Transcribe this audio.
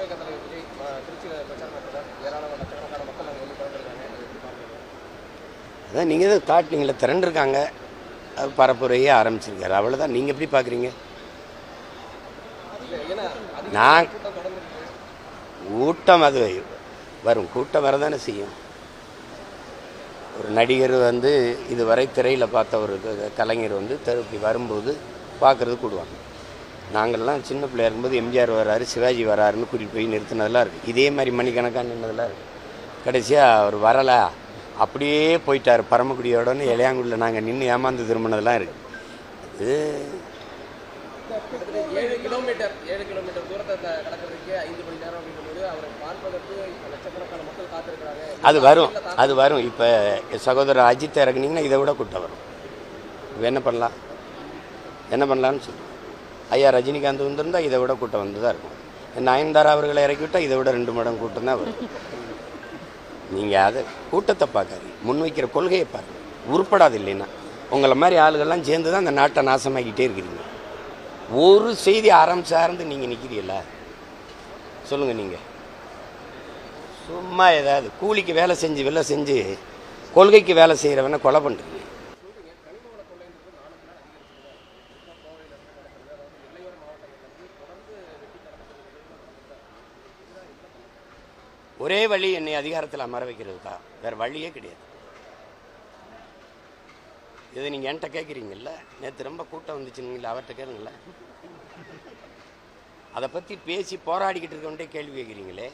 தாவேக தலைவர் விஜய் திருச்சியில் பிரச்சாரம் நடத்துகிறார். ஏராளமான லட்சக்கணக்கான மக்கள் அங்கே வந்து கலந்துருக்காங்க. அதான் நீங்கள் தான் காட்டினீங்களே, திரண்டிருக்காங்க, பரப்புரையே ஆரம்பிச்சிருக்காரு, அவ்வளோதான். நீங்கள் எப்படி பார்க்குறீங்க? நான் கூட்டம் அது வரும், கூட்டம் வரதானே செய்யும். ஒரு நடிகர் வந்து இதுவரை திரையில் பார்த்த ஒரு கலைஞர் வந்து திருப்பி வரும்போது பார்க்குறது கூடுவாங்க. நாங்கள்லாம் சின்ன பிள்ளையா இருக்கும்போது எம்ஜிஆர் வராரு, சிவாஜி வராருன்னு கூட்டிகிட்டு போய் நிறுத்தினதெல்லாம் இருக்குது. இதே மாதிரி மணிக்கணக்காக நின்றதெல்லாம் இருக்குது. கடைசியாக அவர் வரலை, அப்படியே போயிட்டார் பரமக்குடியோடன்னு இளையாங்குடியில் நாங்கள் நின்று ஏமாந்து திரும்பினதெல்லாம் இருக்குது. அது 7 கிலோமீட்டர் தூரத்தை கடக்கிறதுக்கு 5 மணி நேரம் அப்படிங்கும்போது அவரை பார்ப்பதற்கு லட்சக்கணக்கான மக்கள் காத்திருக்கிறாங்க. அது வரும். இப்போ சகோதரர் அஜித்தை இறக்குனீங்கன்னா இதை விட கூட்டம் வரும். இப்போ என்ன பண்ணலான்னு சொல்லி ஐயா ரஜினிகாந்த் வந்திருந்தால் இதை விட கூட்டம் வந்து தான் இருக்கும். நயன்தாரா அவர்களை இறக்கிவிட்டால் இதை விட 2 மடங்கு கூட்டம் தான் வரும். நீங்கள் அதை கூட்டத்தை பார்க்காது, முன்வைக்கிற கொள்கையை பாருங்கள். உருப்படாது. இல்லைன்னா உங்களை மாதிரி ஆளுகள்லாம் சேர்ந்து தான் அந்த நாட்டை நாசமாக்கிட்டே இருக்கிறீங்க. ஒரு செய்தி சார்ந்து நீங்கள் நிற்கிறீங்களா? சொல்லுங்கள். நீங்கள் சும்மா ஏதாவது கூலிக்கு வேலை செஞ்சு கொள்கைக்கு வேலை செய்கிறவனை கொலை பண்ணுறீங்க. ஒரே வழி என்னை அதிகாரத்தில் அமர வைக்கிறது தான், வேறு வழியே கிடையாது. இதை நீங்கள் என்கிட்ட கேட்குறீங்கல்ல, நேற்று ரொம்ப கூட்டம் வந்துச்சுங்களா, அவர்கிட்ட கேளுங்கள. அதை பற்றி பேசி போராடிக்கிட்டு இருக்கவன்ட்டே கேள்வி கேட்குறீங்களே.